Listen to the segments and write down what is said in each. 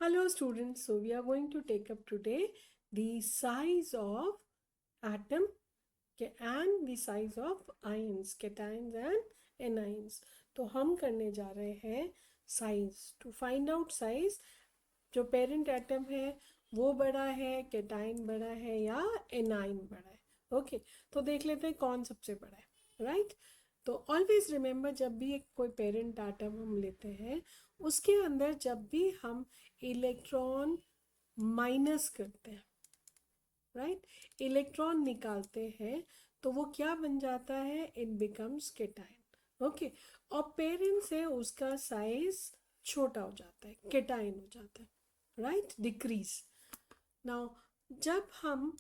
Hello students, so we are going to take up today the size of atom and the size of ions, cations and anions. तो हम करने जा रहे हैं size. To find out size, जो parent atom है वो बड़ा है, cation बड़ा है या anion बड़ा है. ओके, तो देख लेते हैं कौन सबसे बड़ा है, राइट? तो ऑलवेज रिमेंबर, जब भी एक कोई पेरेंट आटम हम लेते हैं उसके अंदर जब भी हम इलेक्ट्रॉन माइनस करते हैं, राइट, इलेक्ट्रॉन निकालते हैं, तो वो क्या बन जाता है? It becomes cation. ओके, और पेरेंट से उसका साइज छोटा हो जाता है, केटाइन हो जाता है, राइट, डिक्रीज. नाउ जब हम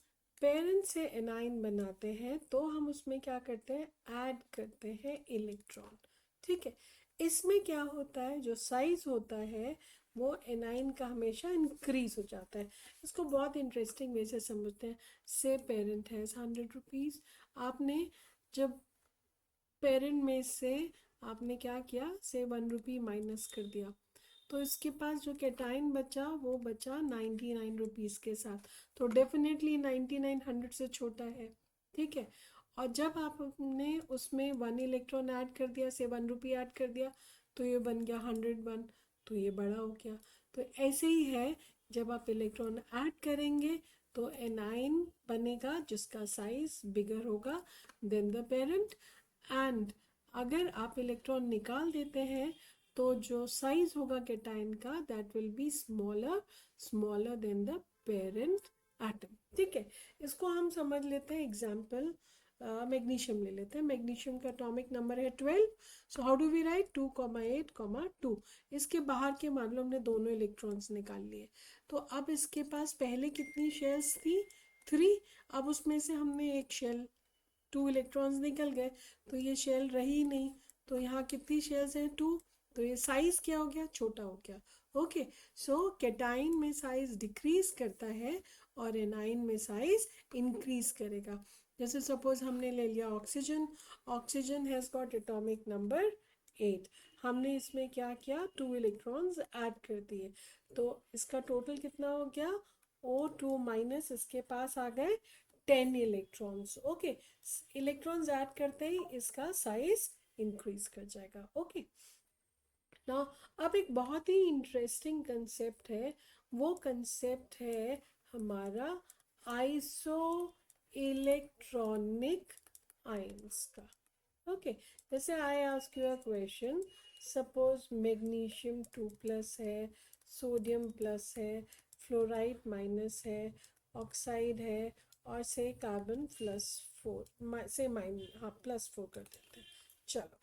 पेरेंट से एनाइन बनाते हैं तो हम उसमें क्या करते हैं? ऐड करते हैं इलेक्ट्रॉन. ठीक है, इसमें क्या होता है, जो साइज होता है वो एनाइन का हमेशा इंक्रीज हो जाता है. इसको बहुत इंटरेस्टिंग वे से समझते हैं. से पेरेंट है 100 रुपीज़, आपने जब पेरेंट में से आपने क्या किया, से 1 रुपी माइनस कर दिया, तो इसके पास जो कैटाइन बचा वो बचा 99 रुपीज़ के साथ. तो डेफिनेटली 99 100 से छोटा है. ठीक है, और जब आपने उसमें 1 इलेक्ट्रॉन ऐड कर दिया, से 1 रुपी ऐड कर दिया, तो ये बन गया 101. तो ये बड़ा हो गया. तो ऐसे ही है, जब आप इलेक्ट्रॉन ऐड करेंगे तो एनाइन बनेगा जिसका साइज बिगर होगा देन द पेरेंट. एंड अगर आप इलेक्ट्रॉन निकाल देते हैं तो जो साइज होगा कैटाइन का that will be smaller than the parent atom. ठीक है, इसको हम समझ लेते हैं. एग्जाम्पल, मैग्नीशियम ले लेते हैं. मैग्नीशियम का एटॉमिक नंबर है 12. So how do we write? 2,8,2. इसके बाहर के मान लो हमने दोनों इलेक्ट्रॉन्स निकाल लिए, तो अब इसके पास पहले कितनी शेल्स थी? 3. अब उसमें से हमने एक शेल, 2 इलेक्ट्रॉन्स निकल गए, तो ये शेल रही नहीं. तो यहाँ कितनी शेल्स हैं? 2. तो ये साइज क्या हो गया? छोटा हो गया. ओके, सो कैटाइन में साइज डिक्रीज करता है और एनाइन में साइज इंक्रीज करेगा. जैसे सपोज हमने ले लिया oxygen. Oxygen has got atomic number 8. हमने इसमें क्या किया? 2 इलेक्ट्रॉन्स ऐड कर दिए, तो इसका टोटल कितना हो गया? O2 माइनस इसके पास आ गए 10 इलेक्ट्रॉन्स. ओके, इलेक्ट्रॉन्स ऐड करते ही इसका साइज इंक्रीज कर जाएगा. ओके, ना अब एक बहुत ही इंटरेस्टिंग कंसेप्ट है. वो कंसेप्ट है हमारा आइसो इलेक्ट्रॉनिक आयंस का. ओके, जैसे I ask you a question, suppose magnesium 2+ है, सोडियम प्लस है, फ्लोराइड माइनस है, ऑक्साइड है, और से कार्बन +4 से हाँ +4 कर देते हैं. चलो,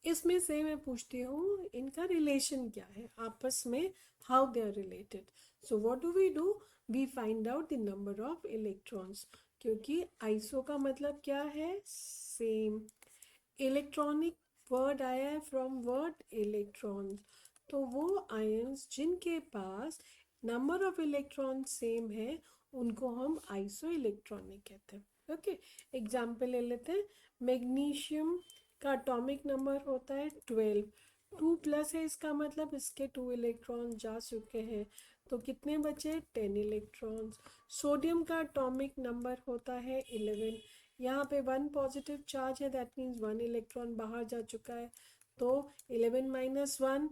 इसमें से मैं पूछती हूँ इनका रिलेशन क्या है आपस में, how they are related. So what do we find out the number of electrons. क्योंकि आइसो का मतलब क्या है? सेम. इलेक्ट्रॉनिक वर्ड आया है फ्रॉम वर्ड इलेक्ट्रॉन्स. तो वो आयंस जिनके पास नंबर ऑफ इलेक्ट्रॉन सेम है उनको हम आइसो इलेक्ट्रॉनिक कहते हैं. ओके, एग्जाम्पल ले लेते हैं. मैग्नीशियम का एटॉमिक नंबर होता है 12. 2+ है, इसका मतलब इसके 2 इलेक्ट्रॉन जा चुके हैं, तो कितने बचे? 10 इलेक्ट्रॉन्स. सोडियम का एटॉमिक नंबर होता है 11. यहाँ पे 1 पॉजिटिव चार्ज है, दैट मीन्स 1 इलेक्ट्रॉन बाहर जा चुका है, तो 11 minus 1,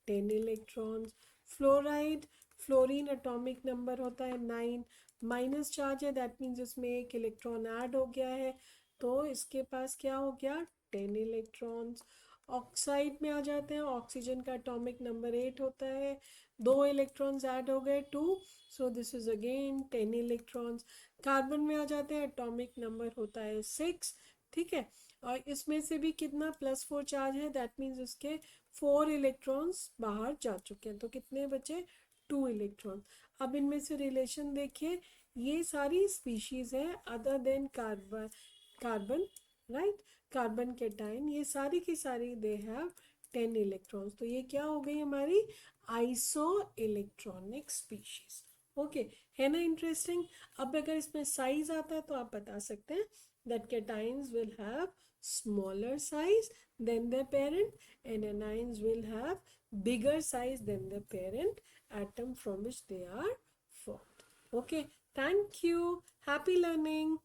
10 electrons. Fluoride, fluorine atomic number होता है 9. माइनस चार्ज है, दैट मीन्स इसमें 1 इलेक्ट्रॉन ऐड हो गया है, तो इसके पास क्या हो गया? 10 इलेक्ट्रॉन्स. ऑक्साइड में आ जाते हैं. ऑक्सीजन का एटॉमिक नंबर 8 होता है, 2 इलेक्ट्रॉन्स ऐड हो गए 2, so this is again 10 electrons. Carbon में आ जाते हैं. एटॉमिक नंबर होता है 6. ठीक है, और इसमें से भी कितना? +4 चार्ज है, दैट मीन्स उसके 4 इलेक्ट्रॉन्स बाहर जा चुके हैं, तो कितने बचे? 2 इलेक्ट्रॉन. अब इनमें से रिलेशन देखिए, ये सारी स्पीशीज है other than carbon. Carbon, right, carbon cation, ये सारी की सारी दे हैव 10 इलेक्ट्रॉन्स. तो ये क्या हो गई हमारी आइसो इलेक्ट्रॉनिक स्पीशीज. ओके, है ना इंटरेस्टिंग? अब अगर इसमें साइज आता है तो आप बता सकते हैं that cations will have smaller size than their parent, and anions will have bigger size than the parent atom from which they are formed. Okay, thank you. Happy learning.